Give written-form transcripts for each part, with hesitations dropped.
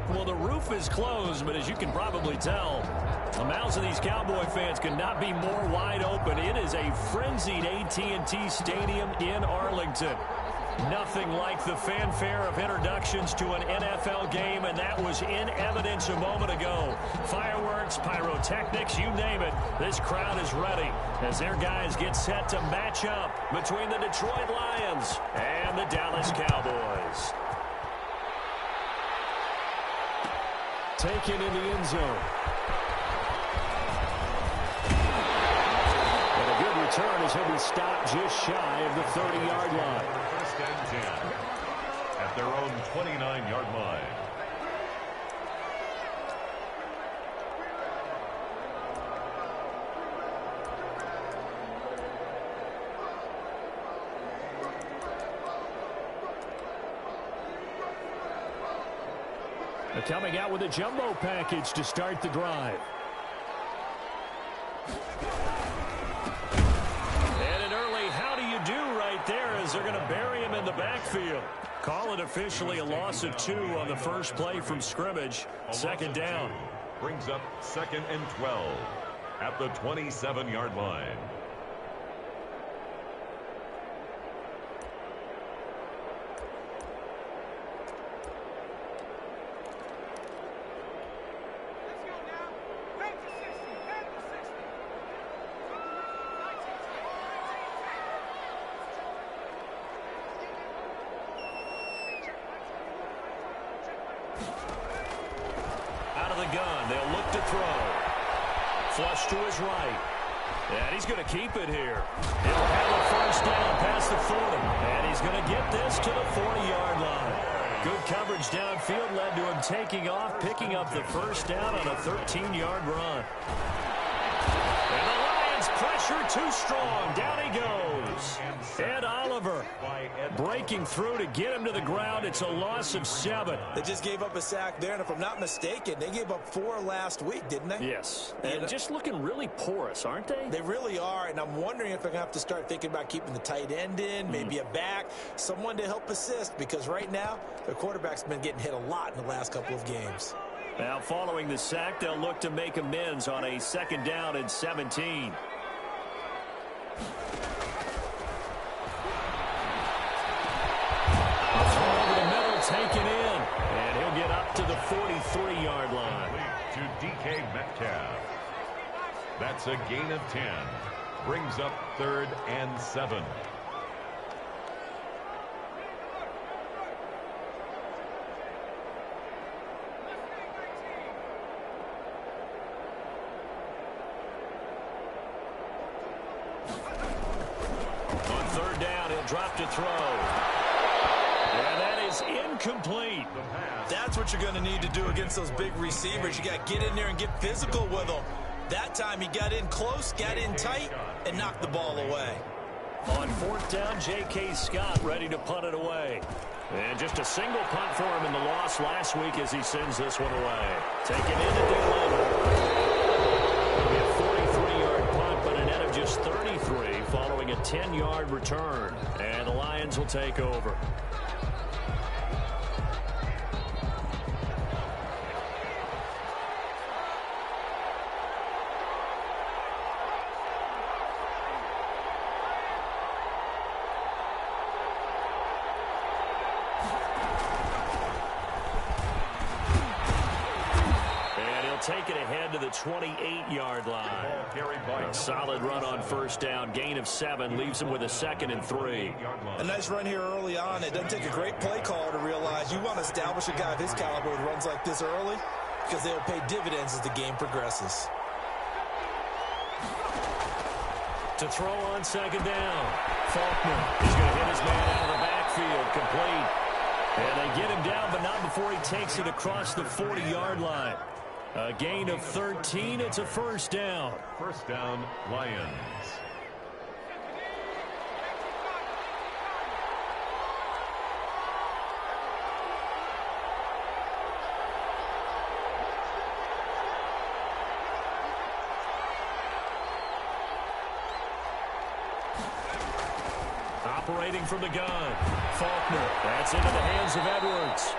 Well, the roof is closed, but as you can probably tell, the mouths of these Cowboy fans could not be more wide open. It is a frenzied AT&T Stadium in Arlington. Nothing like the fanfare of introductions to an NFL game, and that was in evidence a moment ago. Fireworks, pyrotechnics, you name it. This crowd is ready as their guys get set to match up between the Detroit Lions and the Dallas Cowboys. Taken in the end zone. And a good return as he'll be stopped just shy of the 30-yard line. First and 10 at their own 29-yard line. They're coming out with a jumbo package to start the drive. And an early how do you do right there as they're going to bury him in the backfield. Call it officially a loss of 2 on the first play from scrimmage. Second down. Brings up 2nd and 12 at the 27-yard line. Gun. They'll look to throw. Flush to his right. And he's going to keep it here. He'll have a first down past the 40. And he's going to get this to the 40-yard line. Good coverage downfield led to him taking off, picking up the first down on a 13-yard run. And the Lions pressure too strong. Down he goes. Ed Oliver breaking through to get him to the ground. It's a loss of 7. They just gave up a sack there, and if I'm not mistaken, they gave up 4 last week, didn't they? Yes, and just looking really porous, aren't they? They really are, and I'm wondering if they're going to have to start thinking about keeping the tight end in, maybe a back, someone to help assist, because right now, their quarterback's been getting hit a lot in the last couple of games. Now, following the sack, they'll look to make amends on a 2nd down and 17. Taken in, and he'll get up to the 43-yard line. To DK Metcalf. That's a gain of 10. Brings up 3rd and 7. On 3rd down, he'll drop to throw. Incomplete. That's what you're going to need to do against those big receivers. You got to get in there and get physical with them. That time he got in close, got in tight, and knocked the ball away. On 4th down, J.K. Scott ready to punt it away. And just a single punt for him in the loss last week as he sends this one away. Taken in to deliver. A 43-yard punt, but a net of just 33 following a 10-yard return. And the Lions will take over. Take it ahead to the 28-yard line. A solid run on 1st down. Gain of 7 leaves him with a 2nd and 3. A nice run here early on. It doesn't take a great play caller to realize you want to establish a guy of his caliber with runs like this early because they'll pay dividends as the game progresses. To throw on 2nd down. Faulkner is going to hit his man out of the backfield. Complete. And they get him down, but not before he takes it across the 40-yard line. A gain of 13. It's a 1st down. 1st down, Lions. Operating from the gun. Faulkner. That's into the hands of Edwards.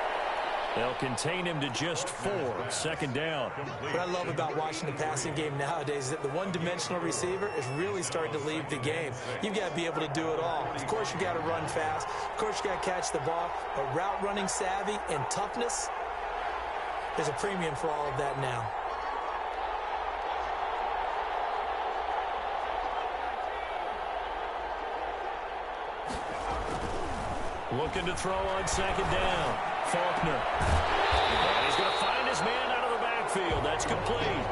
They'll contain him to just 4. Second down. What I love about watching the passing game nowadays is that the one-dimensional receiver is really starting to leave the game. You've got to be able to do it all. Of course, you got to run fast. Of course, you got to catch the ball. But route running savvy and toughness, there's a premium for all of that now. Looking to throw on second down. Faulkner. And he's going to find his man out of the backfield. That's complete.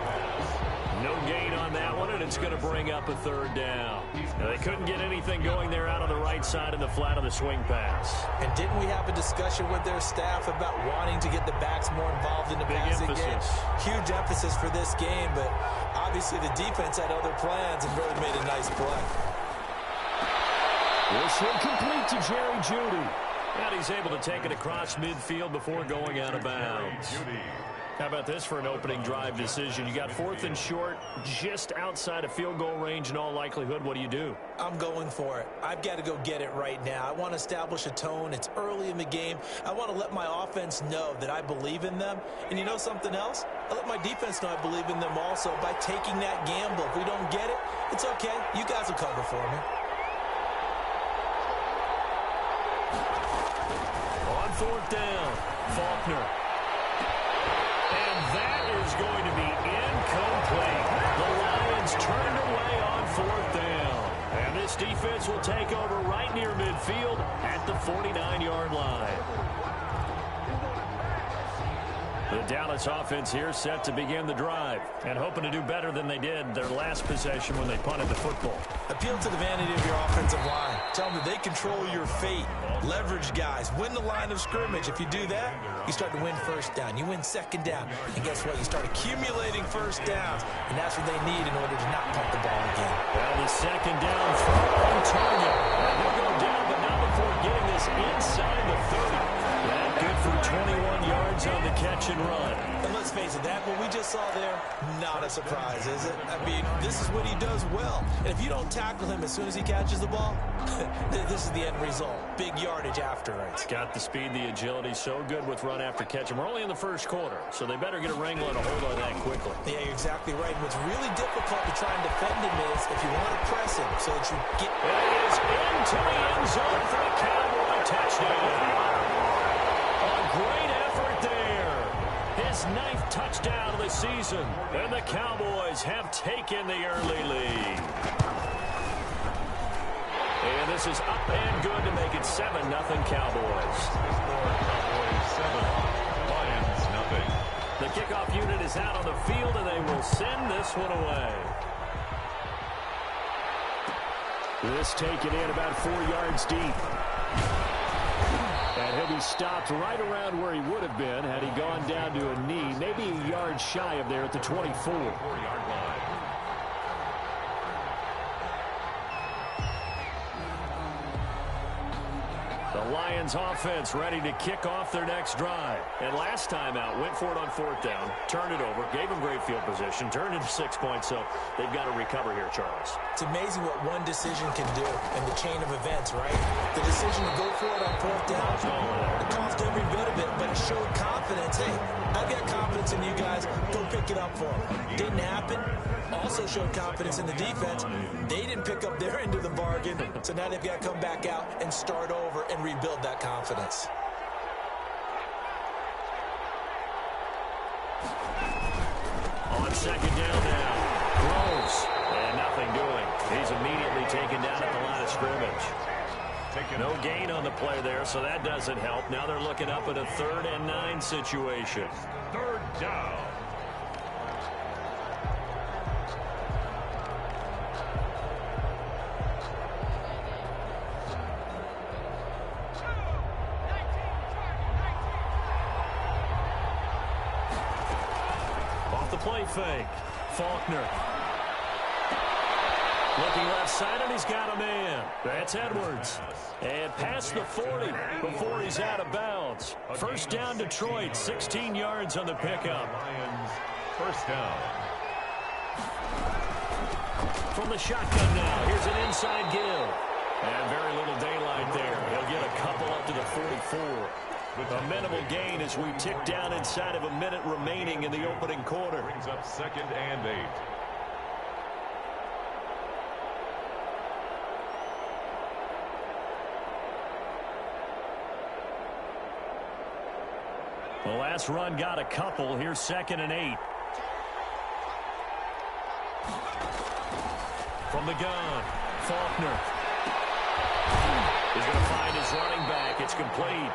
No gain on that one, and it's going to bring up a third down. Now, they couldn't get anything going there out on the right side in the flat of the swing pass. And didn't we have a discussion with their staff about wanting to get the backs more involved in the passing game? Huge emphasis for this game, but obviously the defense had other plans and really made a nice play. This one complete to Jerry Jeudy. And he's able to take it across midfield before going out of bounds. How about this for an opening drive decision? You got 4th and short, just outside of field goal range in all likelihood. What do you do? I'm going for it. I've got to go get it right now. I want to establish a tone. It's early in the game. I want to let my offense know that I believe in them. And you know something else? I let my defense know I believe in them also by taking that gamble. If we don't get it, it's okay. You guys will cover for me. On 4th down, Faulkner. And that is going to be incomplete. The Lions turned away on 4th down. And this defense will take over right near midfield at the 49-yard line. The Dallas offense here set to begin the drive and hoping to do better than they did their last possession when they punted the football. Appeal to the vanity of your offensive line. Tell them that they control your fate. Leverage guys. Win the line of scrimmage. If you do that, you start to win first down. You win second down. And guess what? You start accumulating first downs. And that's what they need in order to not punt the ball again. Well, the second down throw on target. And they'll go down, but not before getting this inside the 30. That good for 21 yards on the catch and run. And let's face it, that what we just saw there, not a surprise, is it? I mean, this is what he does well. And if you don't tackle him as soon as he catches the ball, this is the end result. Big yardage after it. He's got the speed, the agility, so good with run after catch. And we're only in the first quarter, so they better get a wrangle and a hold on that quickly. Yeah, you're exactly right. What's really difficult to try and defend him is if you want to press him so that you get... It is into the end zone for a Cowboy touchdown. A great effort there. His 9th touchdown of the season. And the Cowboys have taken the early lead. And this is up and good to make it 7-0 Cowboys. Cowboys 7, Lions nothing. The kickoff unit is out on the field, and they will send this one away. This taken in about 4 yards deep. And he'll be stopped right around where he would have been had he gone down to a knee, maybe a yard shy of there at the 24. 4-yard line. The Lions offense ready to kick off their next drive. And last time out, went for it on 4th down, turned it over, gave them great field position, turned it to 6 points, so they've got to recover here, Charles. It's amazing what one decision can do in the chain of events, right? The decision to go for it on 4th down, it caused every bit of it, but it showed confidence. Hey, I've got confidence in you guys. Go pick it up for them. Didn't happen. Also showed confidence in the defense. They didn't pick up their end of the bargain, so now they've got to come back out and start over and rebuild that confidence. On second down now, throws, and nothing doing. He's immediately taken down at the line of scrimmage. No gain on the play there, so that doesn't help. Now they're looking up at a 3rd and 9 situation. 3rd down. Play fake. Faulkner. Looking left side, and he's got a man. That's Edwards. And past the 40 before he's out of bounds. First down, Detroit. 16 yards on the pickup. Lions, 1st down. From the shotgun now, here's an inside give. And very little daylight there. He'll get a couple up to the 44. A minimal gain as we tick down inside of a minute remaining in the opening quarter. Brings up 2nd and 8. The last run got a couple. Here's 2nd and 8. From the gun, Faulkner. He's going to find his running back. It's complete.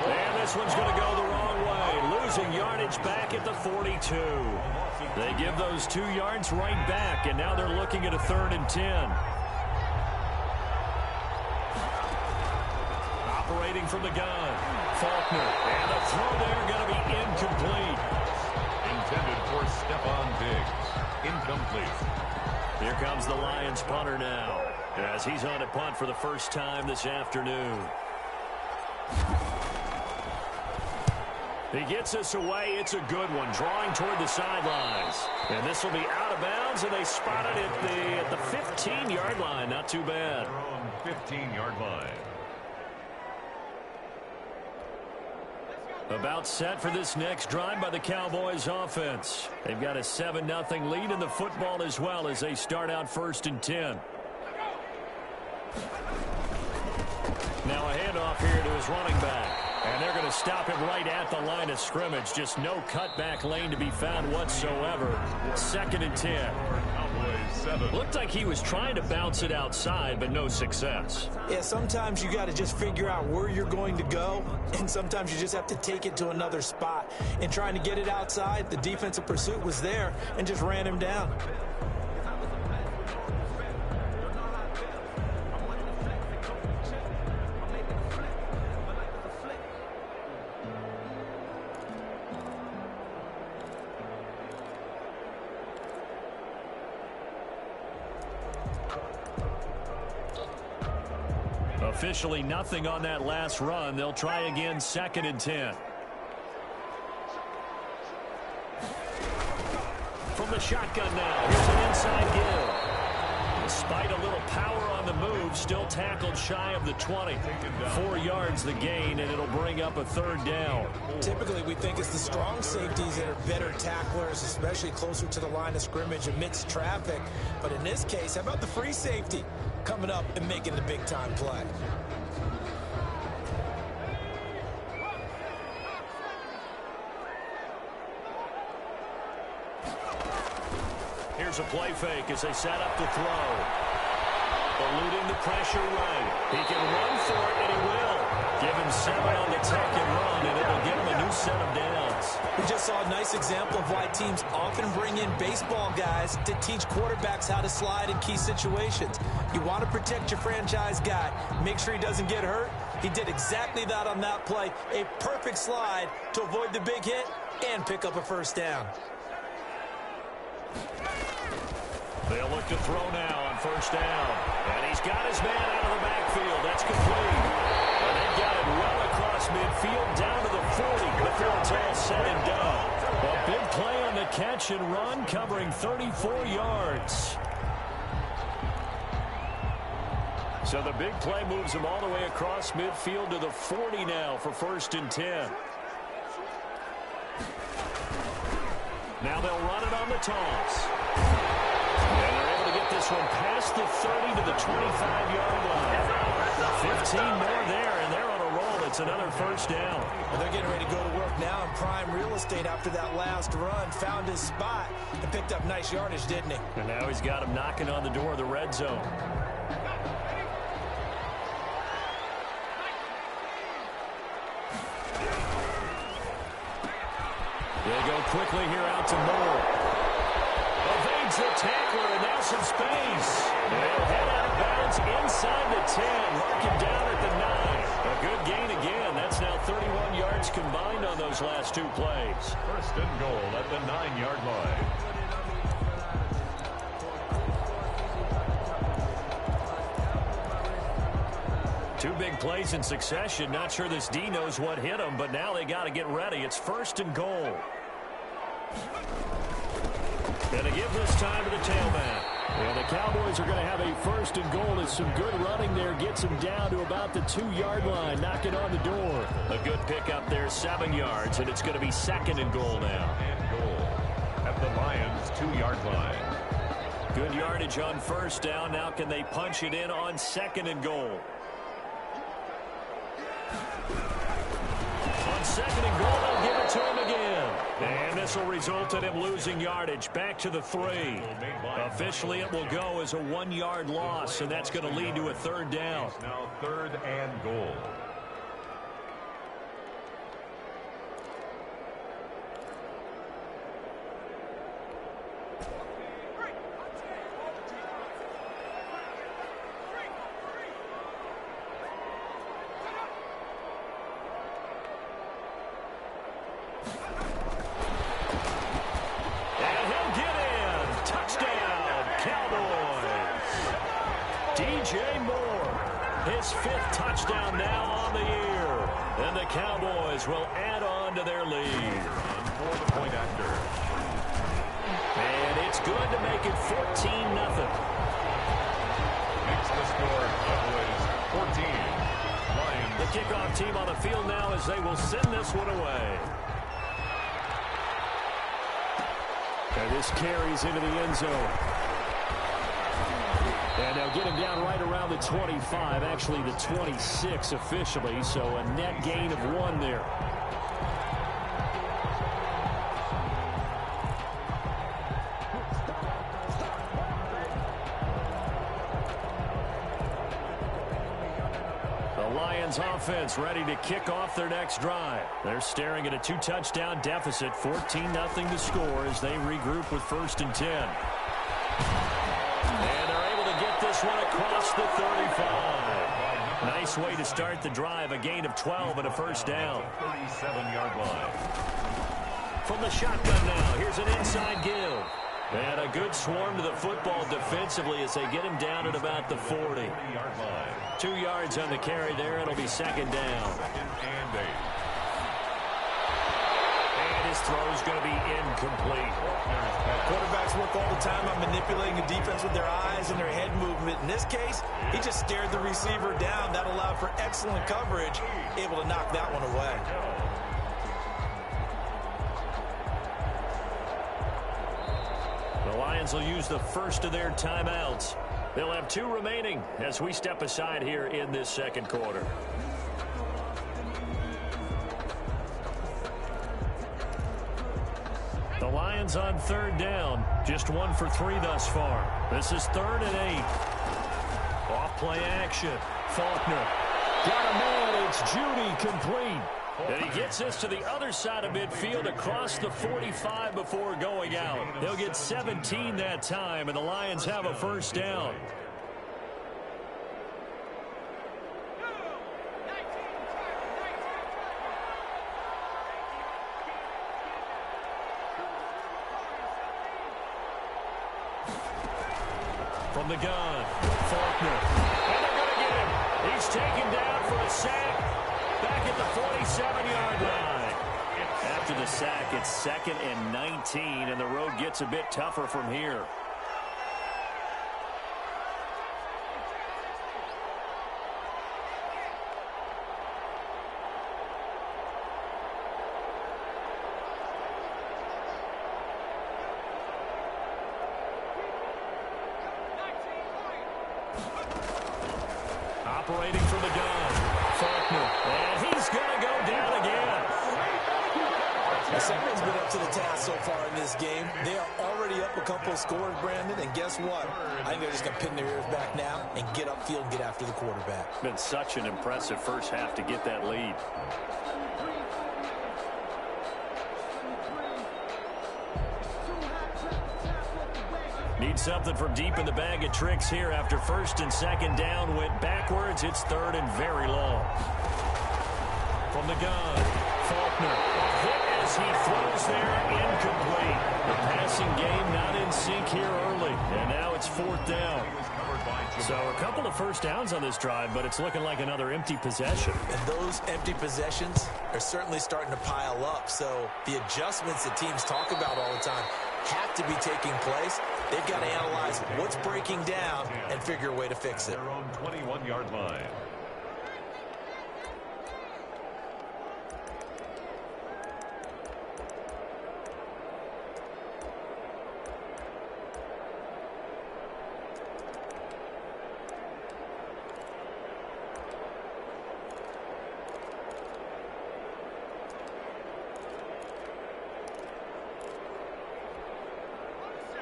And this one's going to go the wrong way. Losing yardage back at the 42. They give those 2 yards right back, and now they're looking at a 3rd and 10. Operating from the gun, Faulkner. And the throw there going to be incomplete. Intended for Stephon Diggs. Incomplete. Here comes the Lions punter now, as he's on a punt for the first time this afternoon. He gets us away. It's a good one, drawing toward the sidelines. And this will be out of bounds, and they spot it at the 15-yard line. Not too bad. Their own 15-yard line. About set for this next drive by the Cowboys offense. They've got a 7-0 lead in the football as well as they start out 1st and 10. Now a handoff here to his running back. And they're going to stop him right at the line of scrimmage. Just no cutback lane to be found whatsoever. 2nd and 10. Looked like he was trying to bounce it outside, but no success. Yeah, sometimes you got to just figure out where you're going to go, and sometimes you just have to take it to another spot. And trying to get it outside, the defensive pursuit was there and just ran him down. Officially nothing on that last run. They'll try again, 2nd and 10. From the shotgun now, here's an inside give. Despite a little power on the move, still tackled shy of the 20. 4 yards the gain, and it'll bring up a 3rd down. Typically, we think it's the strong safeties that are better tacklers, especially closer to the line of scrimmage amidst traffic. But in this case, how about the free safety coming up and making the big-time play? Here's a play fake as they set up to throw. Eluding the pressure right. He can run for it, and he will. Give him 7 on the tuck and run, and it'll give him a new set of downs. We just saw a nice example of why teams often bring in baseball guys to teach quarterbacks how to slide in key situations. You want to protect your franchise guy. Make sure he doesn't get hurt. He did exactly that on that play. A perfect slide to avoid the big hit and pick up a 1st down. They'll look to throw now on 1st down. And he's got his man out of the backfield. That's complete. And they've got it well across midfield down to the 40 before it's all said and done. A big play on the catch and run covering 34 yards. So the big play moves him all the way across midfield to the 40 now for 1st and 10. Now they'll run it on the toss. And they're able to get this one past the 30 to the 25-yard line. 15 more there, and they're on a roll. It's another 1st down. Well, they're getting ready to go to work now in prime real estate after that last run. Found his spot and picked up nice yardage, didn't he? And now he's got him knocking on the door of the red zone. They go quickly here out to Moore. Evades the tackler, and now some space. They'll head out of bounds inside the 10. Mark him down at the 9. A good gain again. That's now 31 yards combined on those last 2 plays. 1st and goal at the 9-yard line. Two big plays in succession. Not sure this D knows what hit him, but now they got to get ready. It's 1st and goal. And to give this time to the tailback. And the Cowboys are going to have a 1st and goal as some good running there gets him down to about the 2-yard line. Knock it on the door. A good 7 yards, and it's going to be 2nd and goal now. And goal at the Lions' 2-yard line. Good yardage on 1st down. Now can they punch it in on 2nd and goal? On 2nd and goal, they'll give it to him again. And this will result in him losing yardage back to the 3. Officially, it will go as a 1-yard loss, and that's going to lead to a 3rd down. Now 3rd and goal. His 5th touchdown now on the year. And the Cowboys will add on to their lead. And for the point after. And it's good to make it 14-0. Makes the score Cowboys 14. Lions. The kickoff team on the field now as they will send this one away. And this carries into the end zone. And they'll get him down right around the 25, actually the 26 officially, so a net gain of 1 there. The Lions offense ready to kick off their next drive. They're staring at a 2-touchdown deficit, 14-0 to score as they regroup with 1st and 10. And they're able to get this one across the 35. Nice way to start the drive, a gain of 12 and a 1st down. 37-yard line. From the shotgun now, here's an inside give. And a good swarm to the football defensively as they get him down at about the 40. 40-yard line. 2 yards on the carry there. It'll be 2nd down. 2nd and 8. And his throw's going to be incomplete. Quarterbacks work all the time on manipulating the defense with their eyes and their head movement. In this case, he just stared the receiver down. That allowed for excellent coverage, able to knock that one away. The Lions will use the first of their timeouts. They'll have 2 remaining as we step aside here in this 2nd quarter. The Lions on 3rd down, just 1 for 3 thus far. This is 3rd and 8. Off play action. Faulkner. Got a man. It's Judy complete. And he gets this to the other side of midfield across the 45 before going out. They'll get 17 that time, and the Lions have a 1st down. From the gun, Faulkner. And they're going to get him. He's taken down for a sack back at the 47-yard line. After the sack, it's 2nd and 19, and the road gets a bit tougher from here. Operating from the gun, Faulkner, and he's going to go down again. The Sounders been up to the task so far in this game. They are already up a couple of scores, Brandon, and guess what? I think they're just going to pin their ears back now and get upfield and get after the quarterback. Been such an impressive first half to get that lead. Need something from deep in the bag of tricks here after 1st and 2nd down. Went backwards. It's 3rd and very long. From the gun, Faulkner. A hit as he throws there, incomplete. The passing game not in sync here early. And now it's 4th down. So a couple of 1st downs on this drive, but it's looking like another empty possession. And those empty possessions are certainly starting to pile up. So the adjustments that teams talk about all the time have to be taking place. They've got to analyze what's breaking down and figure a way to fix it. Their own 21-yard line.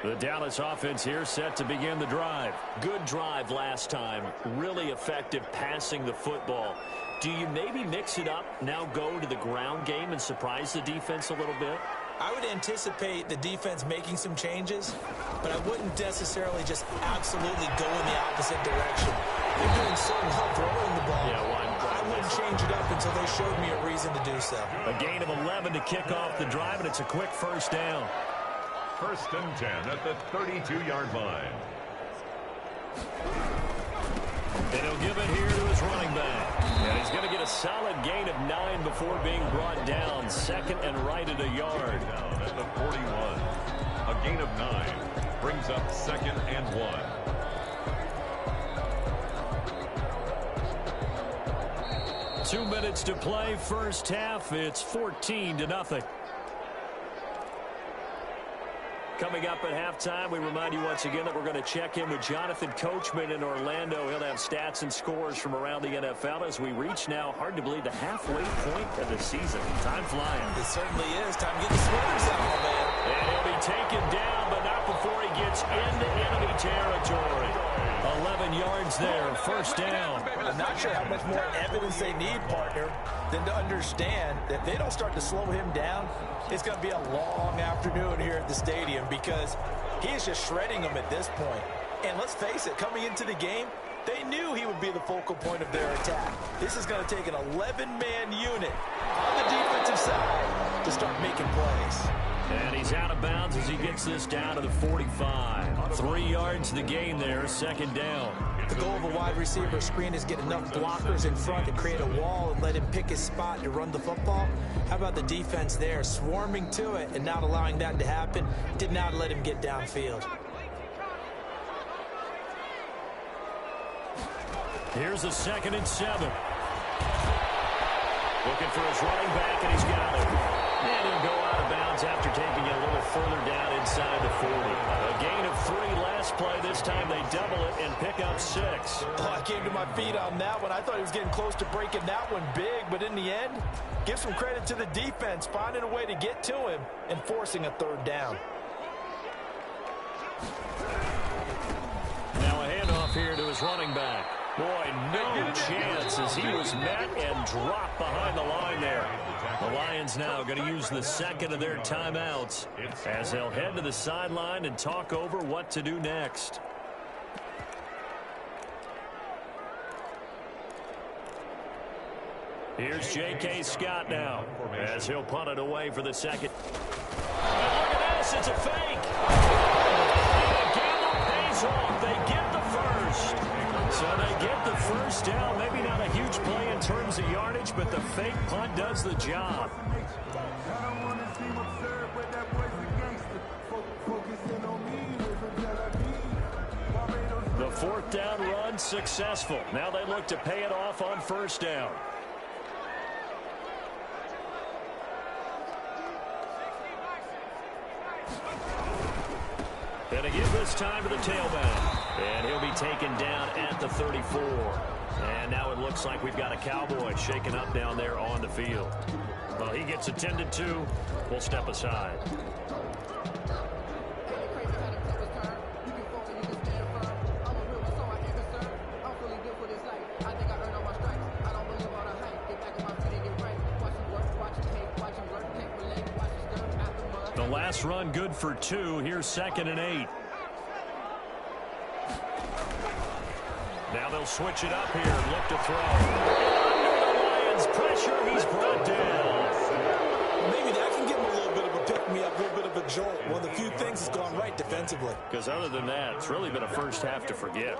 The Dallas offense here set to begin the drive. Good drive last time. Really effective passing the football. Do you maybe mix it up, now go to the ground game and surprise the defense a little bit? I would anticipate the defense making some changes, but I wouldn't necessarily just absolutely go in the opposite direction. They're doing so well throwing the ball. I wouldn't change it up until they showed me a reason to do so. A gain of 11 to kick off the drive, and it's a quick first down. First and 10 at the 32-yard line. And he'll give it here to his running back. And he's going to get a solid gain of 9 before being brought down. Second and right at a yard. Down at the 41. A gain of 9 brings up second and 1. Two minutes to play, first half. It's 14-0. Coming up at halftime, we remind you once again that we're going to check in with Jonathan Coachman in Orlando. He'll have stats and scores from around the NFL as we reach now, hard to believe, the halfway point of the season. Time flying. It certainly is. Time to get the sweaters out, man. And he'll be taken down, but not before he gets into enemy territory. 11 yards there, first down. I'm not sure how much more evidence they need, partner, than to understand that if they don't start to slow him down, it's going to be a long afternoon here at the stadium because he is just shredding them at this point. And let's face it, coming into the game, they knew he would be the focal point of their attack. This is going to take an 11-man unit on the defensive side to start making plays. And he's out of bounds as he gets this down to the 45. 3 yards the gain there, second down. The goal of a wide receiver screen is get enough blockers in front to create a wall and let him pick his spot to run the football. How about the defense there, swarming to it and not allowing that to happen? Did not let him get downfield. Here's a 2nd and 7. Looking for his running back, and he's got it. And he'll go out of bounds after taking it a little further down inside the 40. A gain of 3 last play. This time they double it and pick up 6. Oh, I came to my feet on that one. I thought he was getting close to breaking that one big, but in the end, give some credit to the defense, finding a way to get to him and forcing a 3rd down. Now a handoff here to his running back. Boy, no chance as he was met and dropped behind the line there. The Lions now going to use the 2nd of their timeouts as they'll head to the sideline and talk over what to do next. Here's J.K. Scott now as he'll punt it away for the 2nd. And look at this, it's a fake. And the gamble pays off. They get the first. So they get the first down. Maybe not a huge play in terms of yardage, but the fake punt does the job. The 4th down run successful. Now they look to pay it off on 1st down. And again this time to the tailback. And he'll be taken down at the 34. And now it looks like we've got a Cowboy shaken up down there on the field. Well, he gets attended to. We'll step aside. The last run good for 2. Here's 2nd and 8. Now they'll switch it up here and look to throw. And under the Lions' pressure, he's brought down. Maybe that can give him a little bit of a pick-me-up, a little bit of a jolt. One of the few things that's gone right defensively. Because other than that, it's really been a first half to forget.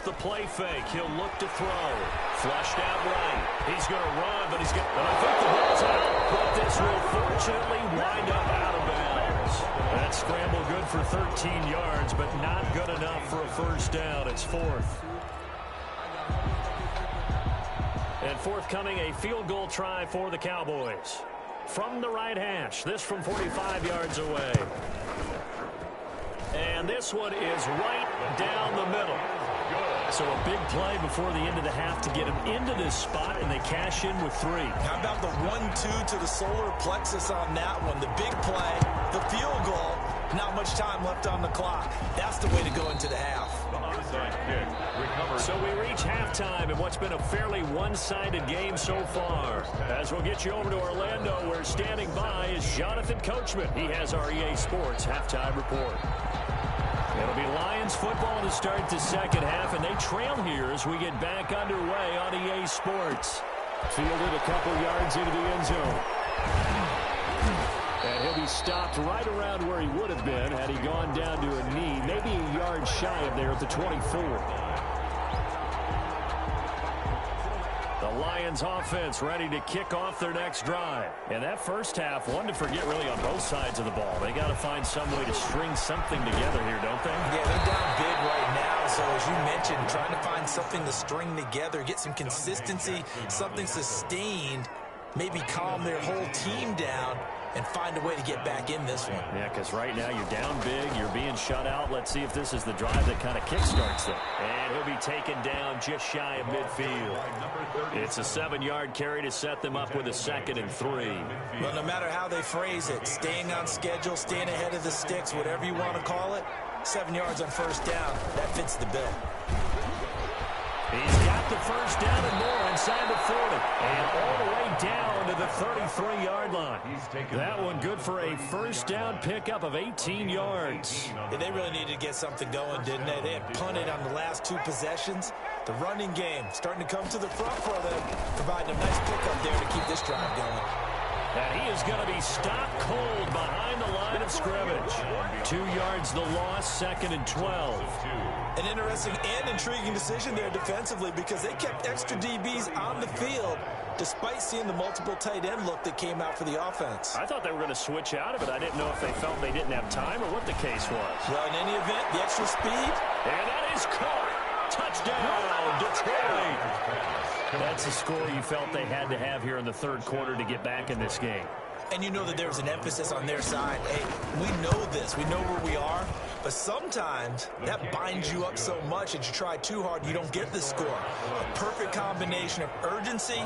The play fake. He'll look to throw. Flushed out right. He's going to run, but he's going to... And I think the ball's out. But this will fortunately wind up out of bounds. That scramble good for 13 yards, but not good enough for a first down. It's 4th. And forthcoming, a field goal try for the Cowboys. From the right hash. This from 45 yards away. And this one is right down the middle. good. So a big play before the end of the half to get them into this spot, and they cash in with 3. How about the 1-2 to the solar plexus on that one? The big play, the field goal, not much time left on the clock. That's the way to go into the half. The onside kick recovered. So we reach halftime in what's been a fairly one-sided game so far. As we'll get you over to Orlando, where standing by is Jonathan Coachman. He has our EA Sports halftime report. It'll be Lions football to start the second half, and they trail here as we get back underway on EA Sports. Fielded a couple yards into the end zone. And he'll be stopped right around where he would have been had he gone down to a knee, maybe a yard shy of there at the 24. The Lions offense ready to kick off their next drive. And that first half, one to forget really on both sides of the ball. They got to find some way to string something together here, don't they? Yeah, they're down big right now. So as you mentioned, trying to find something to string together, get some consistency, something sustained, maybe calm their whole team down and find a way to get back in this one. Yeah, because right now you're down big, you're being shut out. Let's see if this is the drive that kind of kickstarts them. And he'll be taken down just shy of midfield. It's a 7-yard carry to set them up with a 2nd and 3. Well, no matter how they phrase it, staying on schedule, staying ahead of the sticks, whatever you want to call it, 7 yards on first down, that fits the bill. He's got the first down and more inside the 40. And all the way down to the 33-yard line. That one good for a first down pickup of 18 yards. Yeah, they really needed to get something going, didn't they? They had punted on the last 2 possessions. The running game starting to come to the front for them, providing a nice pickup there to keep this drive going. And he is going to be stopped cold behind the line of scrimmage. 2 yards the loss, 2nd and 12. An interesting and intriguing decision there defensively because they kept extra DBs on the field despite seeing the multiple tight end look that came out for the offense. I thought they were going to switch out of it. I didn't know if they felt they didn't have time or what the case was. Well, in any event, the extra speed. And that is caught. Touchdown, Detroit. That's a score you felt they had to have here in the 3rd quarter to get back in this game. And you know that there's an emphasis on their side. Hey, we know this. We know where we are. But sometimes that binds you up so much that you try too hard, you don't get the score. A perfect combination of urgency,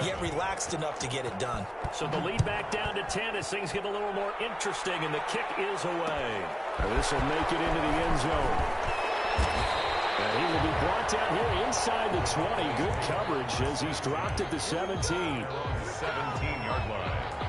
yet relaxed enough to get it done. So the lead back down to 10 as things get a little more interesting, and the kick is away. This will make it into the end zone. And he will be brought down here inside the 20. Good coverage as he's dropped at the 17. 17-yard line.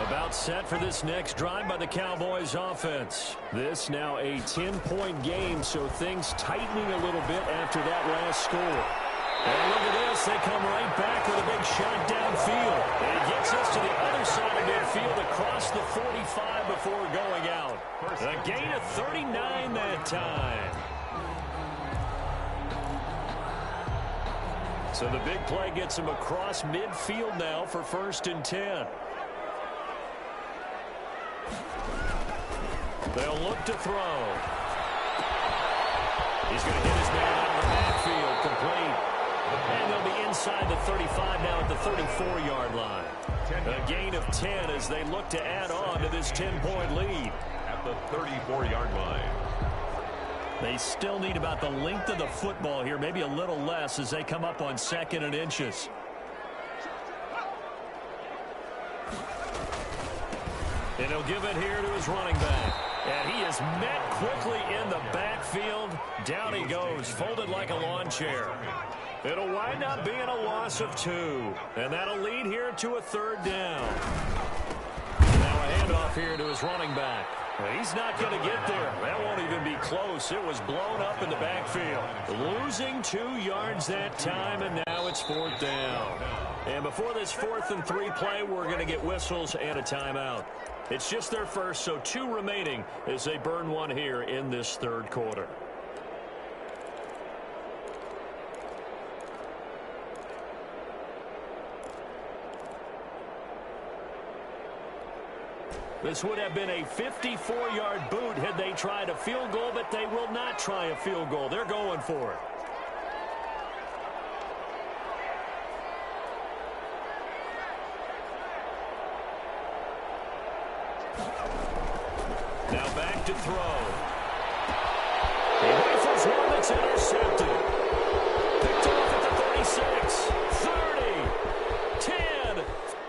About set for this next drive by the Cowboys offense. This now a 10-point game, so things tightening a little bit after that last score. And look at this. They come right back with a big shot downfield. And it gets us to the other side of midfield across the 45 before going out. A gain of 39 that time. So the big play gets him across midfield now for 1st and 10. They'll look to throw. He's going to hit his man out of the backfield, complete. And they'll be inside the 35 now at the 34-yard line. A gain of 10 as they look to add on to this 10-point lead. At the 34-yard line. They still need about the length of the football here, maybe a little less as they come up on 2nd and inches. And he'll give it here to his running back. And he is met quickly in the backfield. Down he goes, folded like a lawn chair. It'll wind up being a loss of 2. And that'll lead here to a 3rd down. Now a handoff here to his running back. He's not going to get there. That won't even be close. It was blown up in the backfield. Losing 2 yards that time, and now it's 4th down. And before this 4th and 3 play, we're going to get whistles and a timeout. It's just their first, so 2 remaining as they burn one here in this 3rd quarter. This would have been a 54-yard boot had they tried a field goal, but they will not try a field goal. They're going for it. to throw. He rifles one that's intercepted. Picked off at the 36, 30, 10,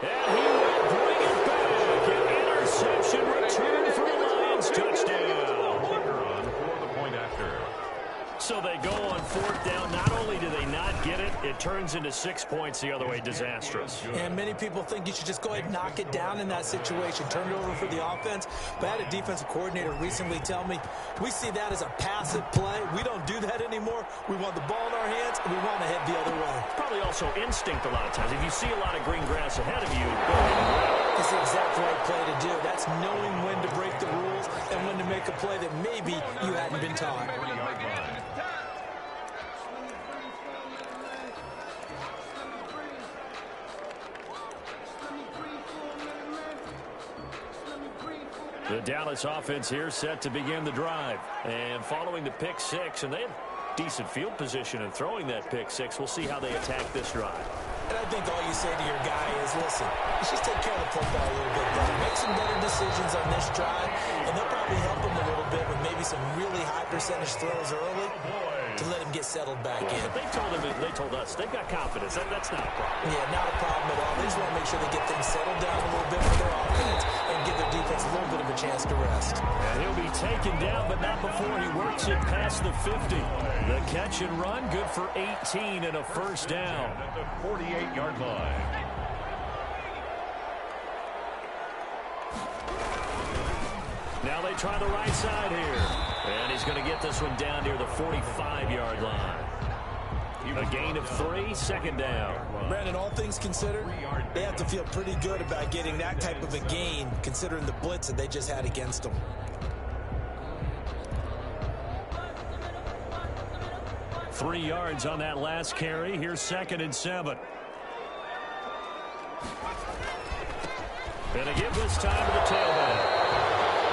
and he will bring it back. An interception return for the Lions. Touchdown. For the point after. So they go on fourth down. Not only do they not get it, it turns into 6 points the other way. Disastrous. And many people think you should just go ahead and knock it down in that situation. Turn it over for the offense. But I had a defensive coordinator recently tell me, we see that as a passive play. We don't do that anymore. We want the ball in our hands, and we want to head the other way. Probably also instinct a lot of times. If you see a lot of green grass ahead of you, go ahead and grab it. It's the exact right play to do. That's knowing when to break the rules and when to make a play that maybe you hadn't been taught. The Dallas offense here set to begin the drive. And following the pick six, and they have decent field position in throwing that pick six. We'll see how they attack this drive. And I think all you say to your guy is, listen, let's just take care of the football a little bit better. Make some better decisions on this drive, and they'll probably help him a little bit with maybe some really high percentage throws early to let him get settled back in. But they told us they've got confidence. That's not a problem. Yeah, not a problem at all. They just want to make sure they get things settled down a little bit for their offense and give their defense a little bit of a chance to rest. And he'll be taken down, but not before he works it past the 50. The catch and run, good for 18 and a first down. At the 48-yard line. Now they try the right side here. And he's going to get this one down near the 45-yard line. A gain of 3, second down. Brandon, all things considered, they have to feel pretty good about getting that type of a gain, considering the blitz that they just had against them. Three yards on that last carry. Here's 2nd and 7. And a give this time to the tailback.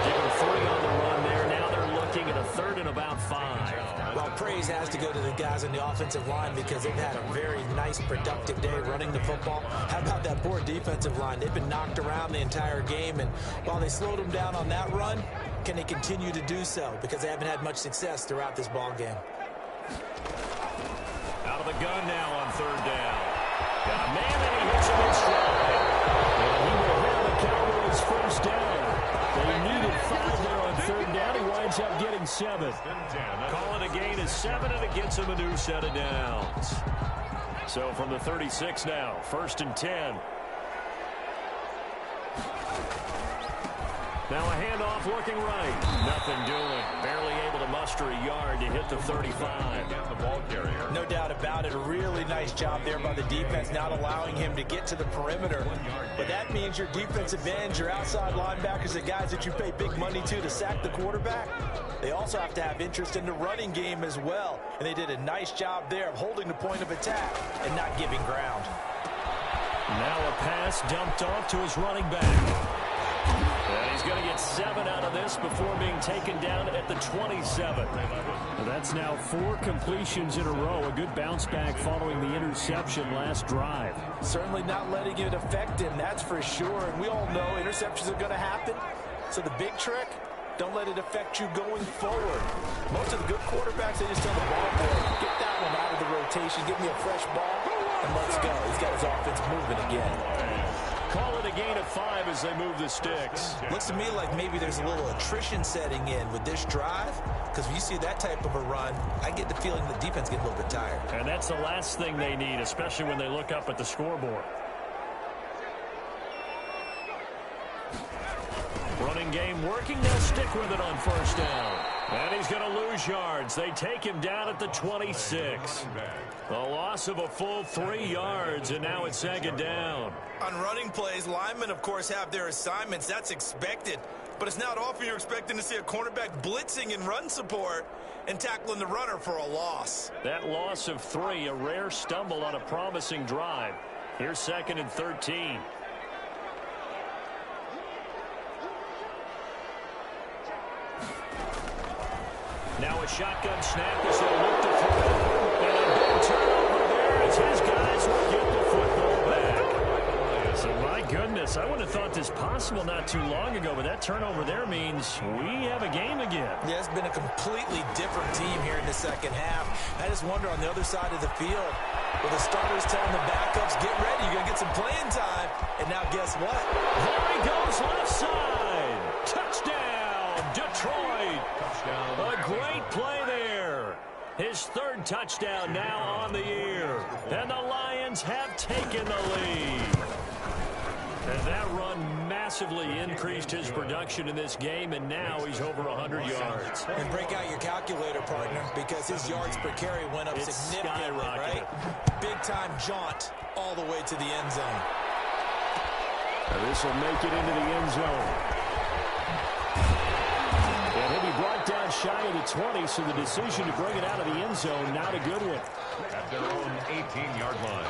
Give him 3 on the run there. Now they're looking at a 3rd and about 5. Well, praise has to go to the guys on the offensive line because they've had a very nice, productive day running the football. How about that poor defensive line? They've been knocked around the entire game, and while they slowed them down on that run, can they continue to do so? Because they haven't had much success throughout this ball game. Out of the gun now on 3rd down. Got a man, and he hits him in stride. And he will have the Cowboys first down. They needed 5 there on 3rd down. He winds up getting 7. Call it a gain of 7, and it gets him a new set of downs. So from the 36 now, 1st and 10. Now a handoff looking right. Nothing doing. Barely able to muster a yard to hit the 35. The ball carrier. No doubt about it. A really nice job there by the defense, not allowing him to get to the perimeter. But that means your defensive ends, your outside linebackers, the guys that you pay big money to sack the quarterback, they also have to have interest in the running game as well. And they did a nice job there of holding the point of attack and not giving ground. Now a pass dumped off to his running back. And he's going to get 7 out of this before being taken down at the 27. Well, that's now 4 completions in a row. A good bounce back following the interception last drive. Certainly not letting it affect him, that's for sure. And we all know interceptions are going to happen. So the big trick, don't let it affect you going forward. Most of the good quarterbacks, they just tell the ball boy, get that one out of the rotation, give me a fresh ball, and let's go. He's got his offense moving again. Call it a gain of 5 as they move the sticks. Looks to me like maybe there's a little attrition setting in with this drive, because when you see that type of a run, I get the feeling the defense gets a little bit tired. And that's the last thing they need, especially when they look up at the scoreboard. Running game working. They'll stick with it on 1st down. And he's going to lose yards. They take him down at the 26. A loss of a full 3 yards, and now it's 2nd down. On running plays, linemen, of course, have their assignments. That's expected. But it's not often you're expecting to see a cornerback blitzing in run support and tackling the runner for a loss. That loss of 3, a rare stumble on a promising drive. Here's 2nd and 13. Now a shotgun snap as they look to throw. And a big turnover there as his guys will get the football back. So my goodness. I wouldn't have thought this possible not too long ago, but that turnover there means we have a game again. Yeah, it's been a completely different team here in the second half. I just wonder on the other side of the field, where the starters telling the backups, get ready, you're going to get some playing time. And now guess what? There he goes left side. Touchdown, Detroit. A great play there. His third touchdown now on the year. And the Lions have taken the lead. And that run massively increased his production in this game, and now he's over 100 yards. And break out your calculator, partner, because his yards per carry went up significantly, right? Big-time jaunt all the way to the end zone. And this will make it into the end zone. And he'll be brought down shy of the 20, so the decision to bring it out of the end zone, not a good one. At their own 18-yard line.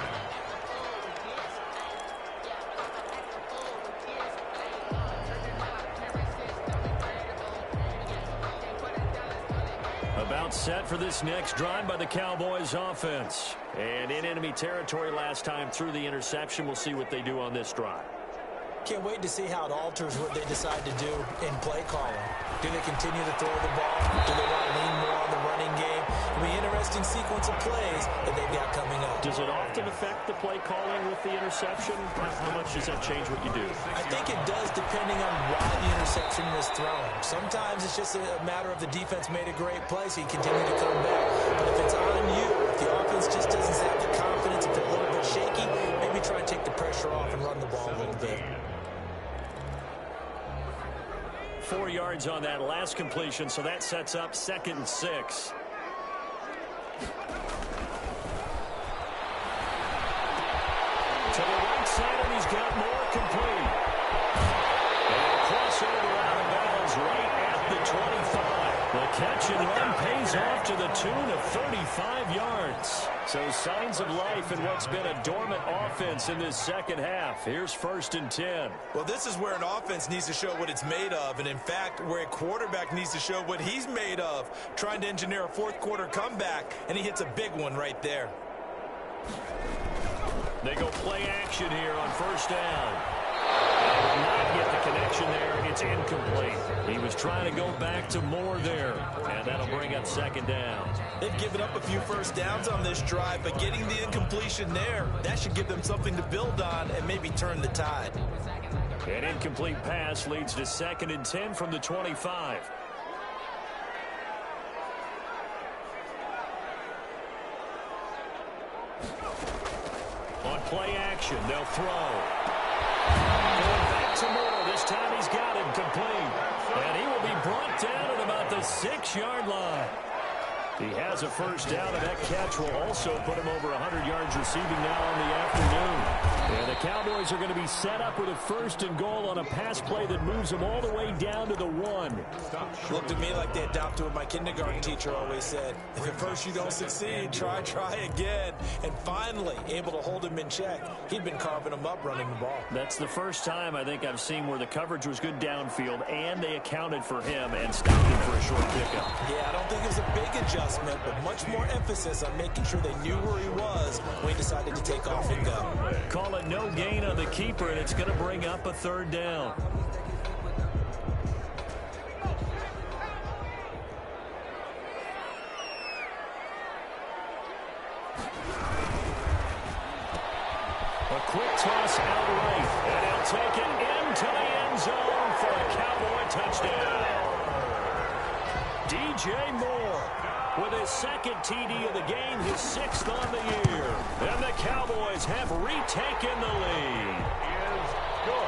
About set for this next drive by the Cowboys offense. And in enemy territory last time through the interception. We'll see what they do on this drive. Can't wait to see how it alters what they decide to do in play calling. Do they continue to throw the ball? Do they want to lean more on the running game? It'll be an interesting sequence of plays that they've got coming up. Does it often affect the play calling with the interception? How much does that change what you do? I think it does, depending on why the interception was thrown. Sometimes it's just a matter of the defense made a great play, so you continue to come back. But if it's on you, if the offense just doesn't have the confidence, if they're a little bit shaky, maybe try and take the pressure off and run the ball a little bit. 4 yards on that last completion, so that sets up 2nd and 6. To the right side, and he's got more complete. And a crossover out of bounds right at the 25. The catch and run pays off to the tune of 35 yards. So signs of life in what's been a dormant offense in this second half. Here's 1st and 10. Well, this is where an offense needs to show what it's made of, and in fact, where a quarterback needs to show what he's made of, trying to engineer a fourth-quarter comeback, and he hits a big one right there. They go play action here on 1st down. They will not get the connection there. It's incomplete. He was trying to go back to Moore there, and that'll bring up 2nd down. They've given up a few first downs on this drive, but getting the incompletion there, that should give them something to build on and maybe turn the tide. An incomplete pass leads to 2nd and 10 from the 25. On play action, they'll throw. Going back to Moore. This time he's got him complete. And he will be brought down at about the 6-yard line. He has a 1st down, and that catch will also put him over 100 yards receiving now on the afternoon. And the Cowboys are going to be set up with a 1st and goal on a pass play that moves them all the way down to the 1. Looked to me like they adopted what my kindergarten teacher always said. If at first you don't succeed, try again. And finally, able to hold him in check. He'd been carving him up running the ball. That's the first time I think I've seen where the coverage was good downfield, and they accounted for him and stopped him for a short pickup. Yeah, I don't think it was a big adjustment, but much more emphasis on making sure they knew where he was when he decided to take off and go. Call it no gain on the keeper, and it's going to bring up a 3rd down. A quick toss out right, and he'll take it into the end zone for a Cowboy touchdown. DJ Moore with his 2nd TD of the game, his 6th on the year. And the Cowboys have retaken the lead.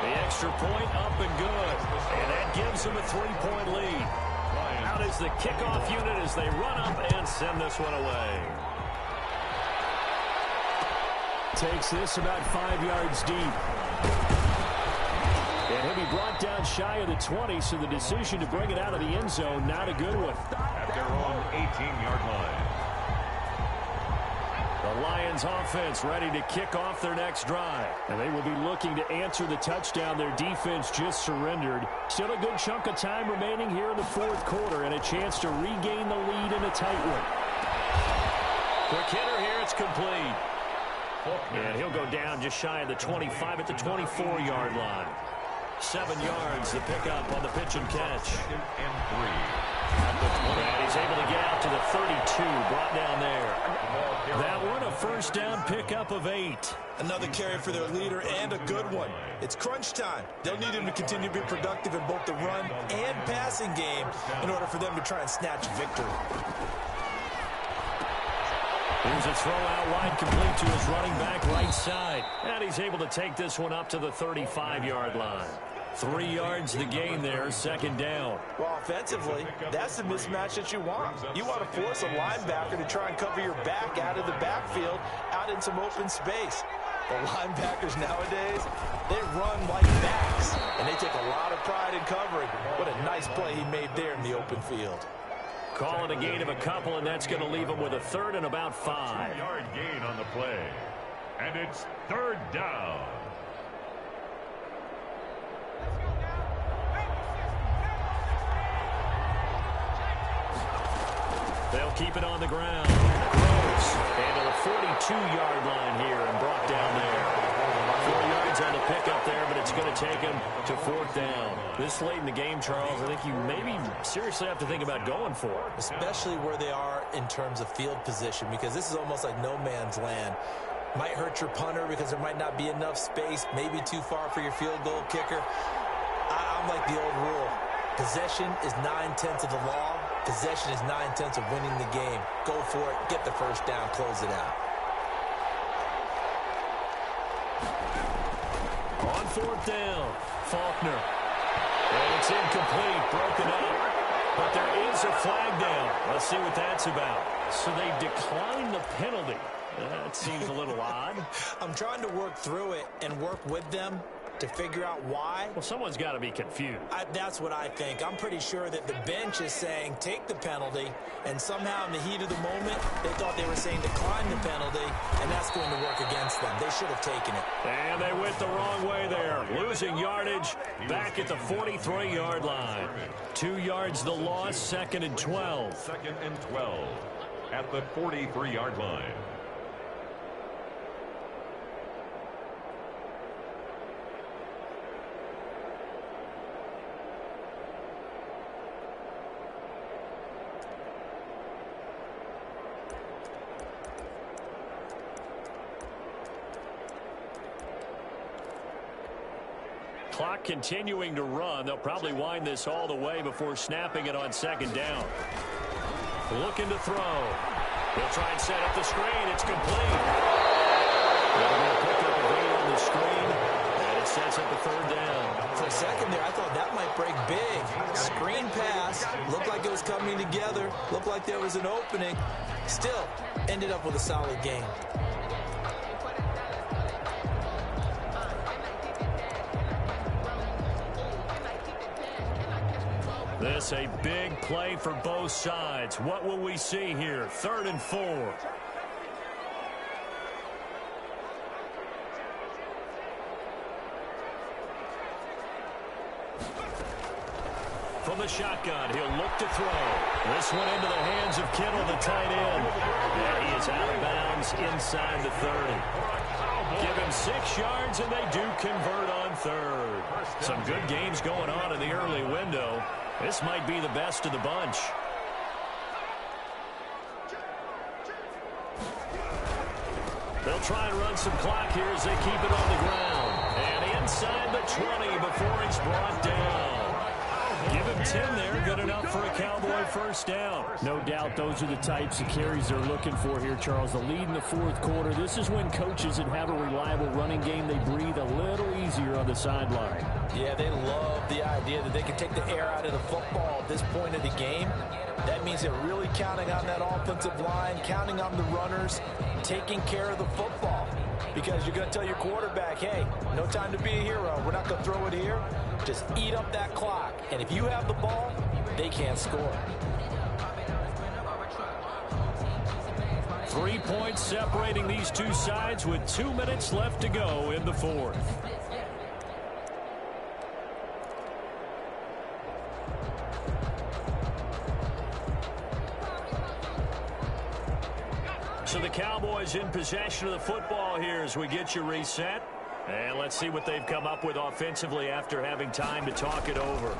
The extra point up and good. And that gives them a 3-point lead. Out is the kickoff unit as they run up and send this one away. Takes this about 5 yards deep. And he'll be brought down shy of the 20, so the decision to bring it out of the end zone, not a good one. At their own 18-yard line. The Lions offense ready to kick off their next drive. And they will be looking to answer the touchdown their defense just surrendered. Still a good chunk of time remaining here in the 4th quarter and a chance to regain the lead in a tight one. Quick hitter here, it's complete. And he'll go down just shy of the 25 at the 24-yard line. 7 yards to pick up on the pitch and catch. Second and 3. And he's able to get out to the 32, brought down there. That one, a first down pickup of 8. Another carry for their leader, and a good one. It's crunch time. They'll need him to continue to be productive in both the run and passing game in order for them to try and snatch victory. Here's a throw out wide, complete to his running back right side. And he's able to take this one up to the 35-yard line. 3 yards the gain there, second down. Well, offensively, that's the mismatch that you want. You want to force a linebacker to try and cover your back out of the backfield, out in some open space. The linebackers nowadays, they run like backs, and they take a lot of pride in covering. What a nice play he made there in the open field. Call it a gain of a couple, and that's going to leave him with a third and about 5. 2-yard gain on the play. And it's third down. They'll keep it on the ground. Gross. And to the 42-yard line here and brought down there. 4 yards on the pickup there, but it's going to take him to fourth down. This late in the game, Charles, I think you maybe seriously have to think about going for it. Especially where they are in terms of field position, because this is almost like no man's land. Might hurt your punter because there might not be enough space, maybe too far for your field goal kicker. I'm like the old rule. Possession is 9/10 of the law. Possession is 9/10 of winning the game. Go for it. Get the first down. Close it out. On fourth down, Faulkner. And it's incomplete, broken up. But there is a flag down. Let's see what that's about. So they declined the penalty. That seems a little odd. I'm trying to work through it and work with them to figure out why. Well, someone's got to be confused. That's what I think. I'm pretty sure that the bench is saying take the penalty, and somehow in the heat of the moment, they thought they were saying decline the penalty, and that's going to work against them. They should have taken it. And they went the wrong way there. Losing yardage back at the 43-yard line. 2 yards the loss, second and 12. Second and 12 at the 43-yard line. Clock continuing to run. They'll probably wind this all the way before snapping it on second down. Looking to throw. They'll try and set up the screen. It's complete. They're going to pick up a gain on the screen, and it sets up a third down. For a second there, I thought that might break big. Screen pass. Looked like it was coming together. Looked like there was an opening. Still, ended up with a solid game. This a big play for both sides. What will we see here? 3rd and 4. From the shotgun, he'll look to throw. This one into the hands of Kittle, the tight end. And he is out of bounds inside the 30. Give him 6 yards, and they do convert on third. Some good games going on in the early window. This might be the best of the bunch. They'll try and run some clock here as they keep it on the ground. And inside the 20 before he's brought down. Give him 10 there. Good enough for a Cowboy first down. No doubt those are the types of carries they're looking for here, Charles. The lead in the fourth quarter. This is when coaches that have a reliable running game, they breathe a little easier on the sideline. Yeah, they love the idea that they can take the air out of the football at this point of the game. That means they're really counting on that offensive line, counting on the runners, taking care of the football. Because you're going to tell your quarterback, hey, no time to be a hero. We're not going to throw it here. Just eat up that clock. And if you have the ball, they can't score. 3 points separating these two sides with 2 minutes left to go in the fourth. So the Cowboys in possession of the football here as we get you reset. And let's see what they've come up with offensively after having time to talk it over.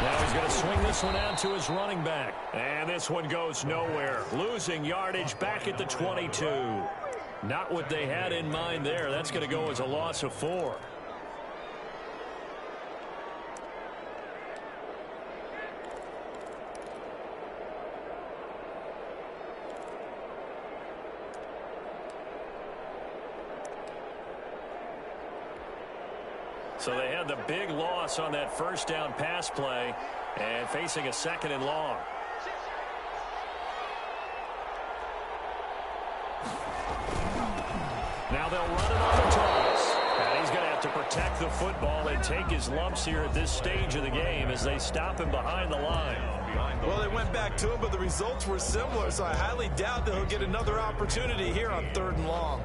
Now he's going to swing this one out to his running back. And this one goes nowhere. Losing yardage back at the 22. Not what they had in mind there. That's going to go as a loss of 4. So they had the big loss on that first down pass play and facing a 2nd and long. Now they'll run it on the toss. And he's going to have to protect the football and take his lumps here at this stage of the game as they stop him behind the line. Well, they went back to him, but the results were similar, so I highly doubt that he'll get another opportunity here on 3rd and long.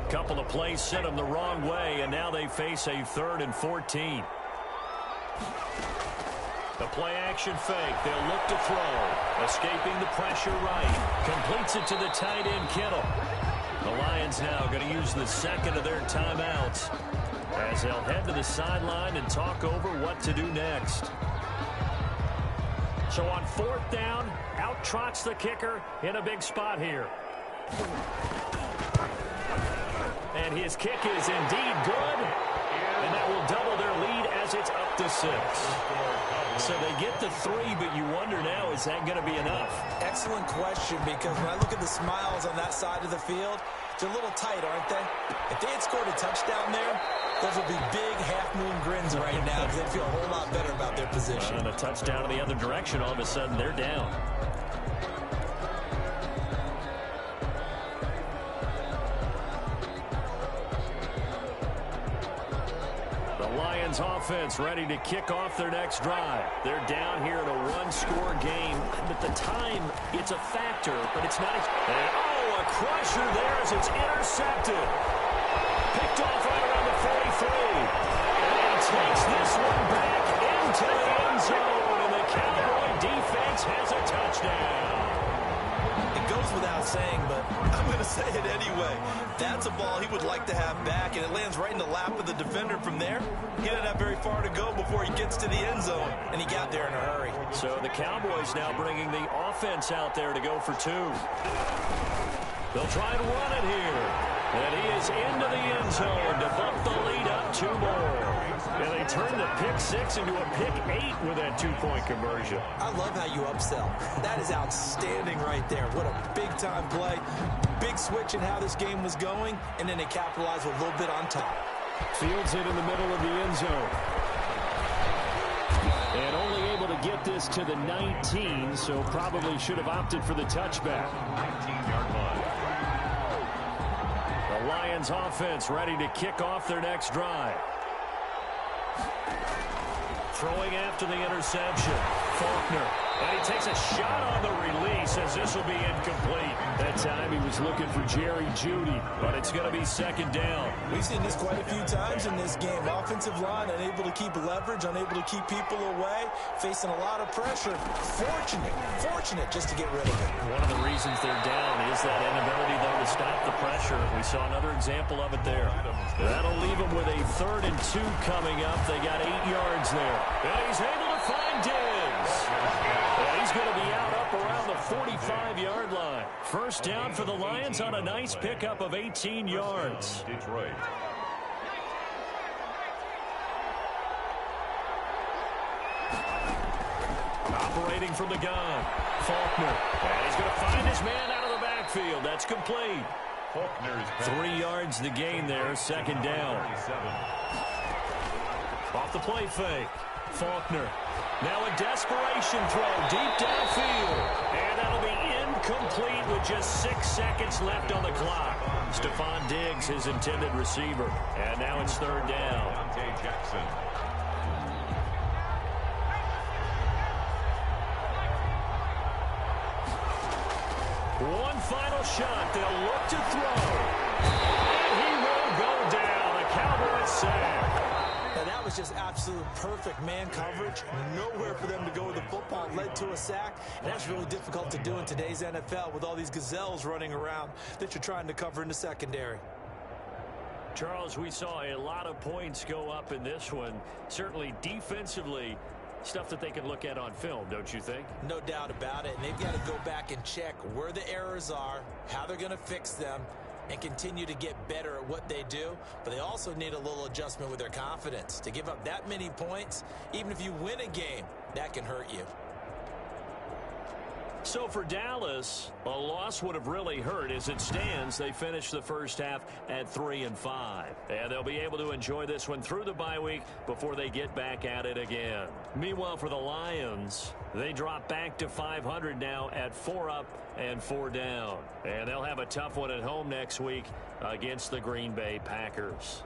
Couple of plays sent them the wrong way, and now they face a 3rd and 14. The play action fake. They'll look to throw. Escaping the pressure right. Completes it to the tight end, Kittle. The Lions now going to use the 2nd of their timeouts as they'll head to the sideline and talk over what to do next. So on 4th down, out trots the kicker in a big spot here. And his kick is indeed good. And that will double their lead as it's up to 6. So they get the 3, but you wonder now, is that going to be enough? Excellent question, because when I look at the smiles on that side of the field, they're a little tight, aren't they? If they had scored a touchdown there, those would be big half-moon grins right now because they'd feel a whole lot better about their position. And a touchdown in the other direction, all of a sudden they're down. Lions offense ready to kick off their next drive. They're down here in a 1-score game. At the time, it's a factor, but it's not. A crusher there as it's intercepted. Picked off right around the 43. And takes this one back into the end zone. And the Cowboy defense has a touchdown. It goes without saying, but I'm going to say it anyway. That's a ball he would like to have back, and it lands right in the lap of the defender from there. He didn't have very far to go before he gets to the end zone, and he got there in a hurry. So the Cowboys now bringing the offense out there to go for 2. They'll try to run it here. And he is into the end zone to bump the lead up 2 more. And they turn the pick 6 into a pick 8 with that 2-point conversion. I love how you upsell. That is outstanding right there. What a big-time play. Big switch in how this game was going, and then they capitalize with a little bit on top. Fields it in the middle of the end zone. And only able to get this to the 19, so probably should have opted for the touchback. 19-yard line. The Lions offense ready to kick off their next drive. Throwing after the interception. Faulkner. And he takes a shot on the release as this will be incomplete. That time he was looking for Jerry Jeudy, but it's going to be 2nd down. We've seen this quite a few times in this game. Offensive line unable to keep leverage, unable to keep people away, facing a lot of pressure. Fortunate just to get rid of it. One of the reasons they're down is that inability, though, to stop the pressure. We saw another example of it there. That'll leave them with a 3rd and 2 coming up. They got 8 yards there. And he's able to find Diggs. And he's going to be out up around the 45-yard line. First down for the Lions on a nice pickup of 18 yards. Detroit. Operating from the gun. Faulkner. And he's going to find his man out of the backfield. That's complete. Faulkner's 3 yards the gain there. 2nd down. 37. Off the play fake. Faulkner. Now a desperation throw deep downfield. And that'll be incomplete with just 6 seconds left on the clock. Stephon Diggs, his intended receiver. And now it's 3rd down. Dante Jackson. One final shot. They'll look to throw. And he will go down. A Cowboys sack. And that was just absolute perfect man coverage. Nowhere for them to go with the football. Led to a sack. And that's really difficult to do in today's NFL with all these gazelles running around that you're trying to cover in the secondary. Charles, we saw a lot of points go up in this one. Certainly defensively, stuff that they can look at on film, don't you think? No doubt about it. And they've got to go back and check where the errors are, how they're going to fix them, and continue to get better at what they do. But they also need a little adjustment with their confidence. To give up that many points, even if you win a game, that can hurt you. So for Dallas, a loss would have really hurt. As it stands, they finished the first half at 3-5. And they'll be able to enjoy this one through the bye week before they get back at it again. Meanwhile, for the Lions, they drop back to 500 now at 4 up and 4 down. And they'll have a tough one at home next week against the Green Bay Packers.